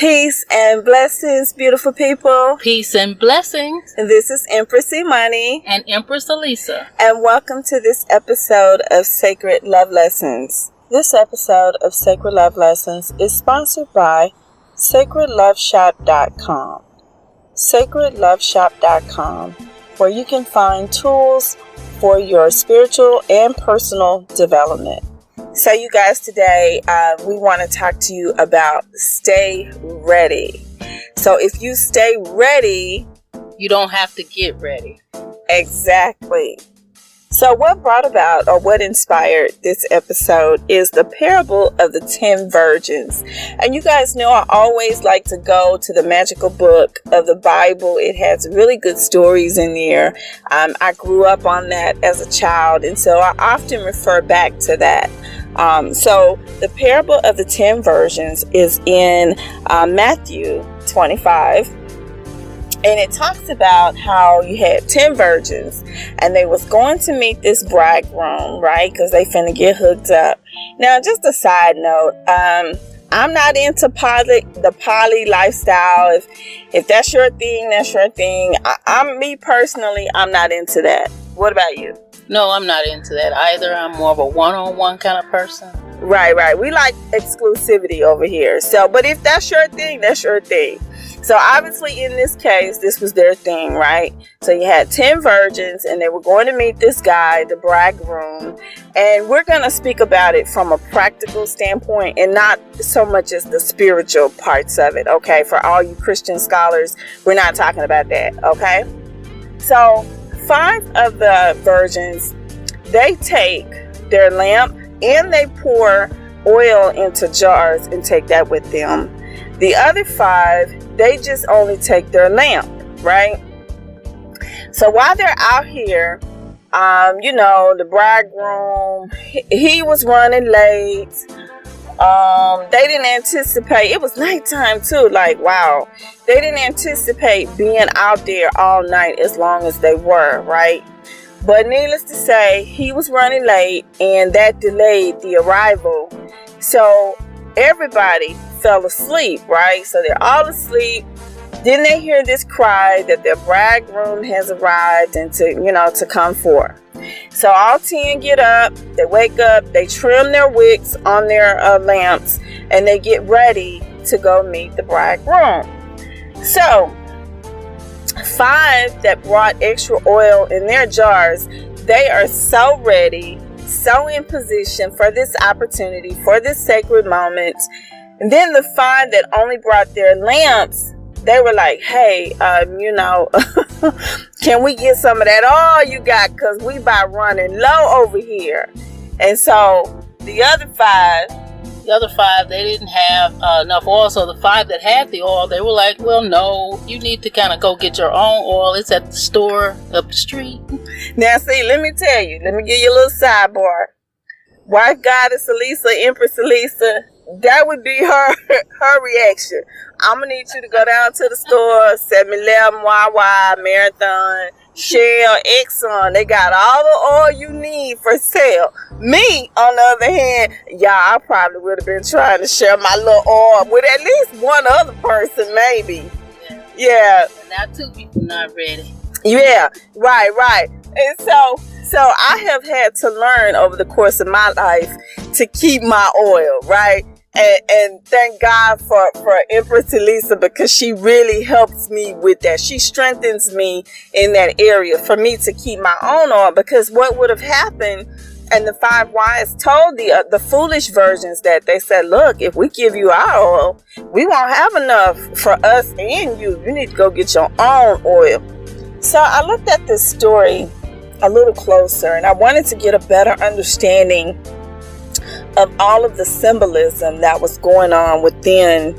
Peace and blessings, beautiful people. Peace and blessings. This is Empress Imani and Empress Elisa. And welcome to this episode of Sacred Love Lessons. This episode of Sacred Love Lessons is sponsored by sacredloveshop.com. sacredloveshop.com, where you can find tools for your spiritual and personal development. So you guys, today we want to talk to you about stay ready. So if you stay ready, you don't have to get ready. Exactly. So what brought about or what inspired this episode is the parable of the 10 virgins. And you guys know I always like to go to the magical book of the Bible. It has really good stories in there. I grew up on that as a child, and so I often refer back to that. So the parable of the 10 virgins is in Matthew 25. And it talks about how you had 10 virgins and they was going to meet this bridegroom, right? Because they finna get hooked up. Now, just a side note, I'm not into the poly lifestyle. If that's your thing, that's your thing. Me personally, I'm not into that. What about you? No, I'm not into that either. I'm more of a one-on-one kind of person. Right. We like exclusivity over here. So, but if that's your thing, that's your thing. So obviously in this case, this was their thing, right? So you had 10 virgins and they were going to meet this guy, the bridegroom. And we're going to speak about it from a practical standpoint and not so much as the spiritual parts of it, okay? For all you Christian scholars, we're not talking about that, okay? So 5 of the virgins, they take their lamp and they pour oil into jars and take that with them. The other 5, they just only take their lamp, right? So while they're out here, the bridegroom, he was running late. They didn't anticipate, it was nighttime too, like, wow. They didn't anticipate being out there all night as long as they were, right? But needless to say, he was running late and that delayed the arrival. So everybody fell asleep, right? So they're all asleep. Then they hear this cry that their bridegroom has arrived and to come forth. So all 10 get up, they wake up, they trim their wicks on their lamps, and they get ready to go meet the bridegroom. So 5 that brought extra oil in their jars, they are so ready, so in position for this opportunity, for this sacred moment. And then the 5 that only brought their lamps, they were like, hey, can we get some of that oil you got? Because we about running low over here. And so the other 5, they didn't have enough oil. So the 5 that had the oil, they were like, well, no, you need to kind of go get your own oil. It's at the store up the street. Now, see, let me tell you, let me give you a little sidebar. Wife Goddess Elisa, Empress Elisa, that would be her reaction. I'm going to need you to go down to the store, 7-Eleven, Wawa, Marathon, Shell, Exxon. They got all the oil you need for sale. Me, on the other hand, I probably would have been trying to share my little oil with at least one other person, maybe. Yeah. Now 2 people not ready. Yeah, right. And so I have had to learn over the course of my life to keep my oil, right? And thank God for Empress Elisa, because she really helps me with that. She strengthens me in that area for me to keep my own oil, because what would have happened, and the 5 wise told the foolish virgins that they said, look, if we give you our oil, we won't have enough for us and you. You need to go get your own oil. So I looked at this story a little closer, and I wanted to get a better understanding of all of the symbolism that was going on within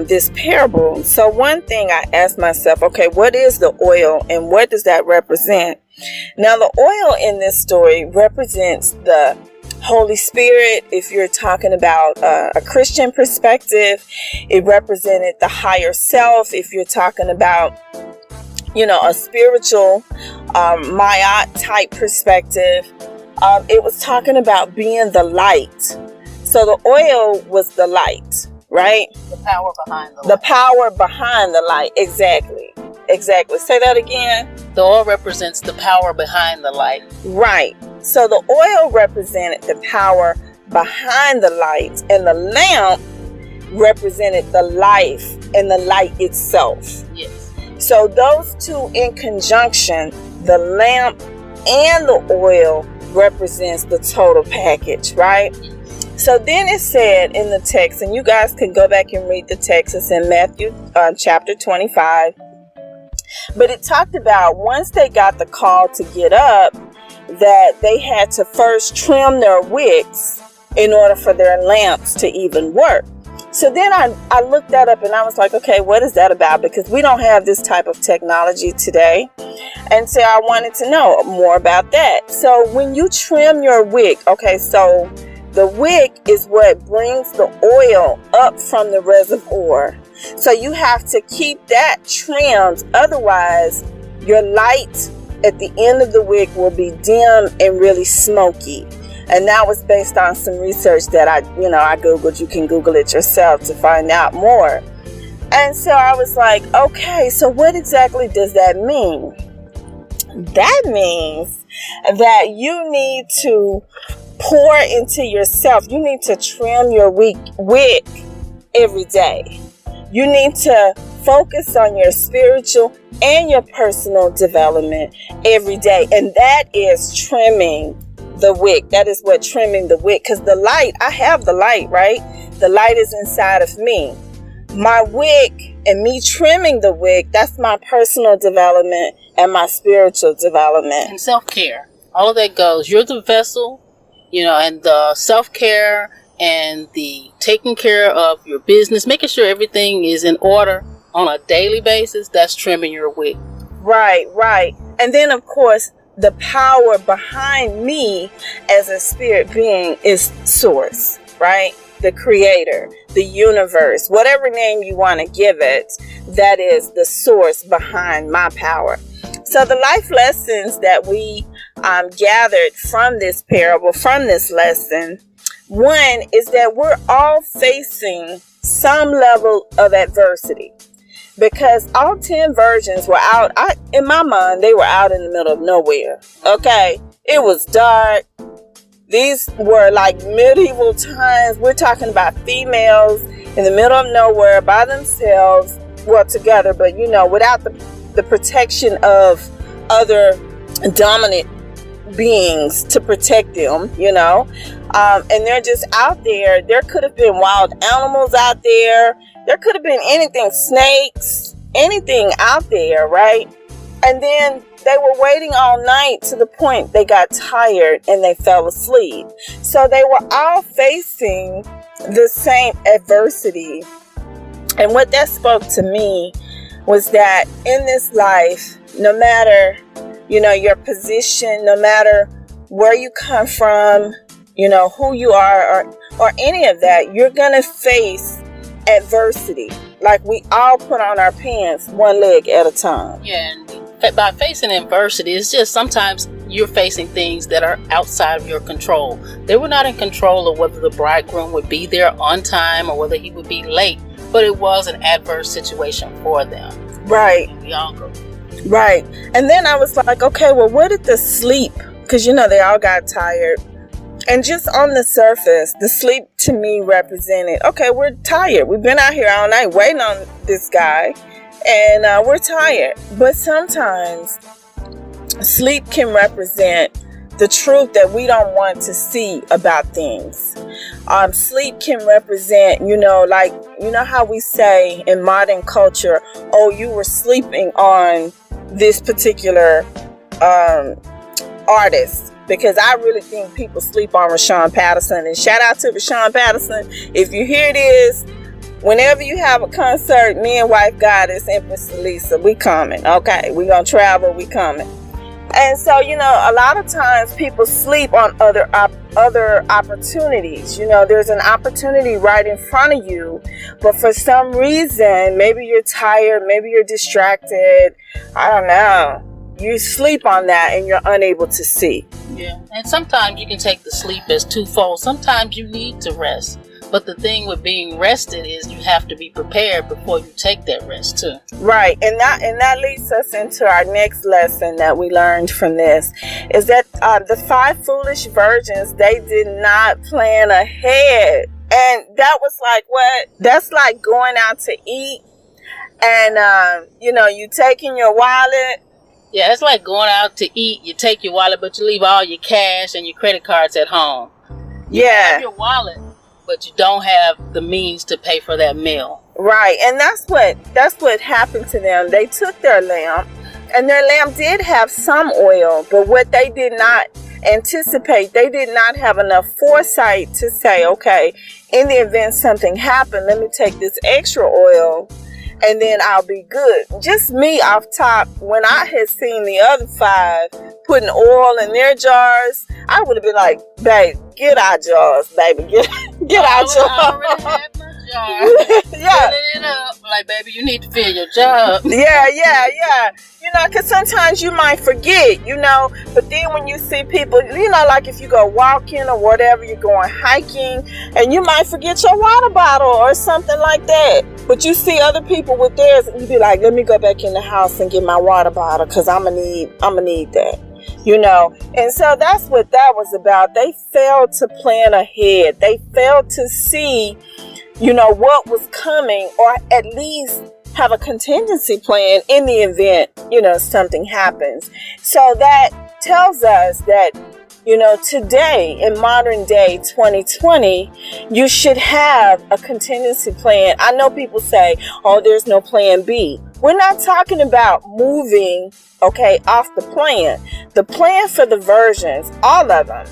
this parable. So one thing I asked myself, okay, what is the oil and what does that represent? Now, the oil in this story represents the Holy Spirit. If you're talking about a Christian perspective, it represented the higher self. If you're talking about a spiritual Maya type perspective, it was talking about being the light. So the oil was the light, right? The power behind the light. The power behind the light. Exactly. Say that again. The oil represents the power behind the light. Right. So the oil represented the power behind the light, and the lamp represented the life and the light itself. Yes. So those two in conjunction, the lamp and the oil, represents the total package, right? So then it said in the text, and you guys can go back and read the text. It's in Matthew chapter 25. But it talked about once they got the call to get up, that they had to first trim their wicks in order for their lamps to even work. So then I looked that up and I was like, okay, what is that about? Because we don't have this type of technology today. And so I wanted to know more about that. So when you trim your wick, okay, so the wick is what brings the oil up from the reservoir. So you have to keep that trimmed. Otherwise, your light at the end of the wick will be dim and really smoky. And that was based on some research that I Googled. You can Google it yourself to find out more. And so I was like, okay, so what exactly does that mean? That means that you need to pour into yourself. You need to trim your wick every day. You need to focus on your spiritual and your personal development every day. And that is trimming the wick. That is what trimming the wick. Because the light, I have the light, right? The light is inside of me. My wick and me trimming the wick, that's my personal development and my spiritual development. And self-care. All of that goes. You're the vessel, and the self-care and the taking care of your business, making sure everything is in order on a daily basis, that's trimming your wick. Right. And then, of course, the power behind me as a spirit being is source, right? The creator, the universe, whatever name you want to give it, that is the source behind my power. So the life lessons that we gathered from this parable, from this lesson, one is that we're all facing some level of adversity. Because all 10 virgins were out, in my mind, they were out in the middle of nowhere. Okay? It was dark. These were like medieval times. We're talking about females in the middle of nowhere by themselves. Well, together, but without the protection of other dominant beings to protect them, and they're just out there. There could have been wild animals out there. There could have been anything, snakes, anything out there, right? And then they were waiting all night to the point they got tired and they fell asleep. So they were all facing the same adversity. And what that spoke to me was that in this life, no matter, your position, no matter where you come from, who you are or any of that, you're going to face adversity. Like we all put on our pants one leg at a time. Yeah, and by facing adversity, it's just sometimes you're facing things that are outside of your control. They were not in control of whether the bridegroom would be there on time or whether he would be late, but it was an adverse situation for them. Right. We all go. Right. And then I was like, okay, well, what did the sleep? Because, they all got tired. And just on the surface, the sleep to me represented, okay, we're tired. We've been out here all night waiting on this guy, and we're tired. But sometimes sleep can represent the truth that we don't want to see about things. Sleep can represent, how we say in modern culture, oh, you were sleeping on this particular artist. Because I really think people sleep on Rashawn Patterson. And shout out to Rashawn Patterson. If you hear this, whenever you have a concert, me and Wife Goddess, Empress Lisa, we coming. Okay, we gonna travel, we coming. And so, a lot of times people sleep on other opportunities. There's an opportunity right in front of you. But for some reason, maybe you're tired, maybe you're distracted. I don't know. You sleep on that and you're unable to see. Yeah, and sometimes you can take the sleep as twofold. Sometimes you need to rest. But the thing with being rested is you have to be prepared before you take that rest too. Right, and that leads us into our next lesson that we learned from this, is that the 5 foolish virgins, they did not plan ahead. And that was like, what? That's like going out to eat and, you taking your wallet. Yeah, it's like going out to eat. You take your wallet, but you leave all your cash and your credit cards at home. You have your wallet, but you don't have the means to pay for that meal. Right, and that's what happened to them. They took their lamp, and their lamp did have some oil, but what they did not anticipate, they did not have enough foresight to say, okay, in the event something happened, let me take this extra oil and then I'll be good. Just me off top, when I had seen the other 5 putting oil in their jars, I would have been like, babe, get our jars, baby. Get our jars. I already had my jar. Yeah. Filling it up. Like, baby, you need to fill your jar up. Yeah. Because sometimes you might forget, but then when you see people, like if you go walking or whatever, you're going hiking, and you might forget your water bottle or something like that. But you see other people with theirs, and you be like, let me go back in the house and get my water bottle, because I'm gonna need that. And so that's what that was about. They failed to plan ahead. They failed to see, what was coming, or at least have a contingency plan in the event, something happens. So that tells us that, today, in modern day 2020, you should have a contingency plan. I know people say, oh, there's no plan B. We're not talking about moving, off the plan. The plan for the virgins, all of them,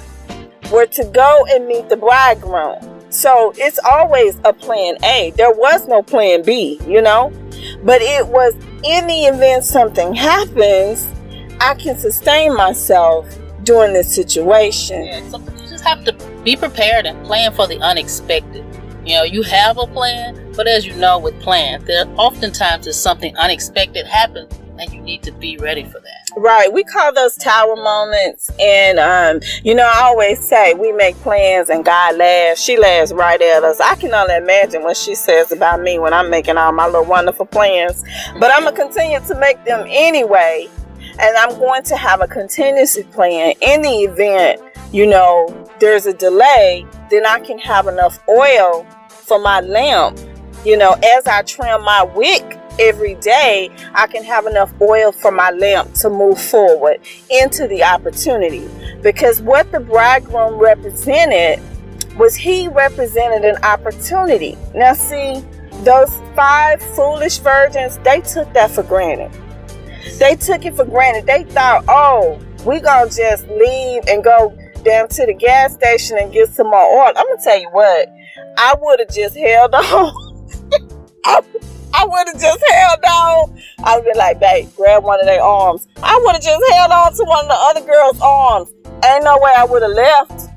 were to go and meet the bridegroom. So it's always a plan A. There was no plan B, But it was, in the event something happens, I can sustain myself during this situation. Yeah, so you just have to be prepared and plan for the unexpected. You have a plan, but as you know, with plans, there oftentimes is something unexpected happens, and you need to be ready for that. Right. We call those tower moments. And, I always say we make plans and God laughs. She laughs right at us. I can only imagine what she says about me when I'm making all my little wonderful plans. But I'm going to continue to make them anyway. And I'm going to have a contingency plan in the event, there's a delay, then I can have enough oil for my lamp. As I trim my wick every day, I can have enough oil for my lamp to move forward into the opportunity. Because what the bridegroom represented was, he represented an opportunity. Now see, those 5 foolish virgins, they took that for granted. They took it for granted. They thought, oh, we gonna just leave and go down to the gas station and get some more oil. I'm gonna tell you what, I would have just held on. I would have just held on. I would be like, babe, grab one of their arms. I would have just held on to one of the other girls' arms. Ain't no way I would have left.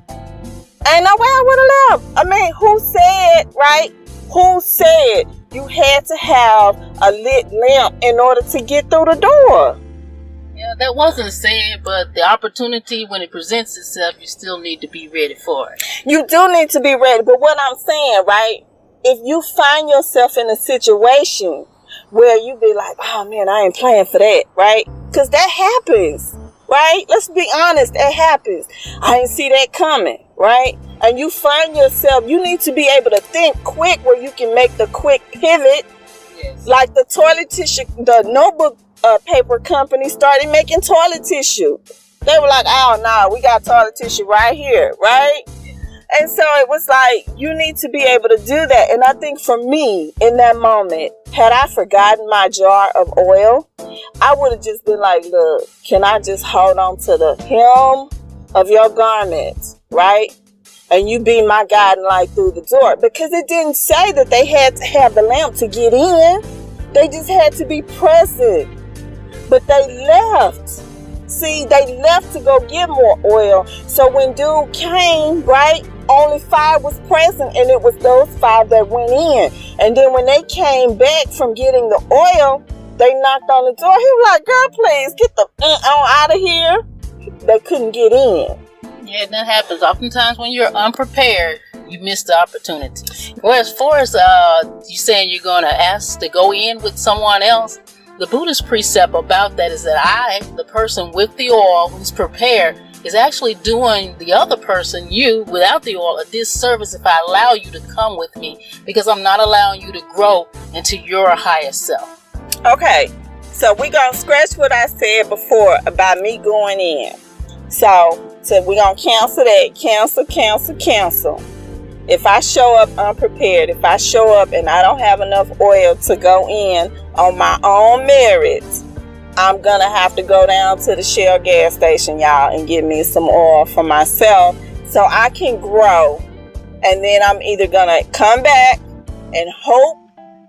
Ain't no way I would have left. I mean, who said, right? Who said you had to have a lit lamp in order to get through the door? Yeah, that wasn't said, but the opportunity, when it presents itself, you still need to be ready for it. You do need to be ready. But what I'm saying, right? If you find yourself in a situation where you be like, oh man, I ain't playing for that, right? Because that happens, right? Let's be honest, that happens. I didn't see that coming, right? And you find yourself, you need to be able to think quick where you can make the quick pivot. Yes. Like the toilet tissue, the notebook paper company started making toilet tissue. They were like, oh no, we got toilet tissue right here, right? And so it was like, you need to be able to do that. And I think for me, in that moment, had I forgotten my jar of oil, I would have just been like, look, can I just hold on to the hem of your garment, right? And you be my guiding light through the door. Because it didn't say that they had to have the lamp to get in. They just had to be present. But they left. See, they left to go get more oil. So when dude came, right, only 5 was present, and it was those 5 that went in. And then when they came back from getting the oil, they knocked on the door. He was like, girl, please get the on out of here. They couldn't get in. Yeah, that happens. Oftentimes when you're unprepared, you missed the opportunity. Well, as far as you saying you're going to ask to go in with someone else, the Buddhist precept about that is that I, the person with the oil who's prepared, is actually doing the other person, you, without the oil, a disservice if I allow you to come with me, because I'm not allowing you to grow into your higher self. Okay, so we're going to scratch what I said before about me going in. So we're going to cancel that. Cancel. If I show up unprepared, if I show up and I don't have enough oil to go in on my own merits, I'm going to have to go down to the Shell gas station, y'all, and get me some oil for myself so I can grow. And then I'm either going to come back and hope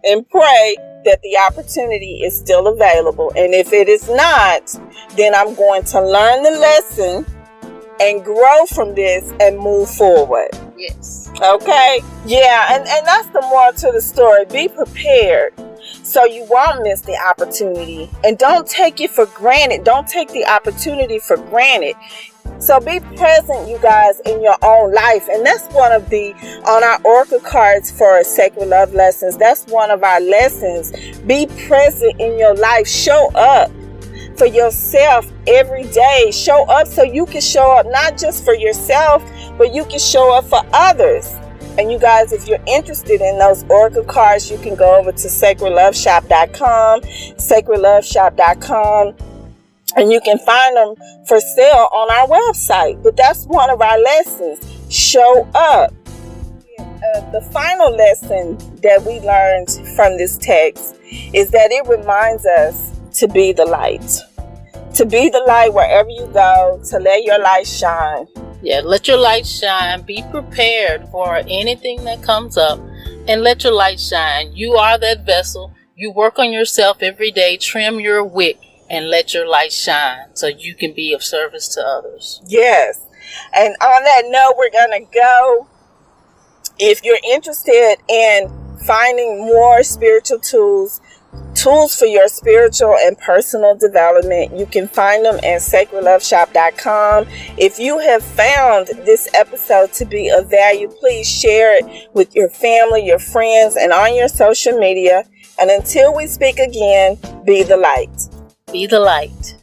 and pray that the opportunity is still available. And if it is not, then I'm going to learn the lesson and grow from this and move forward. Yes. Okay? Yeah, and that's the moral to the story. Be prepared so you won't miss the opportunity. And don't take it for granted. Don't take the opportunity for granted. So be present, you guys, in your own life. And that's one of on our oracle cards for Sacred Love Lessons, that's one of our lessons. Be present in your life. Show up for yourself every day. Show up so you can show up not just for yourself, but you can show up for others. And you guys, if you're interested in those oracle cards, you can go over to sacredloveshop.com, and you can find them for sale on our website. But that's one of our lessons. Show up. The final lesson that we learned from this text is that it reminds us to be the light. To be the light wherever you go, to let your light shine. Yeah, let your light shine. Be prepared for anything that comes up, and let your light shine. You are that vessel. You work on yourself every day. Trim your wick and let your light shine so you can be of service to others. Yes. And on that note, we're going to go. If you're interested in finding more spiritual tools for your spiritual and personal development, you can find them at sacredloveshop.com. If you have found this episode to be of value, please share it with your family, your friends, and on your social media. And until we speak again, be the light. Be the light.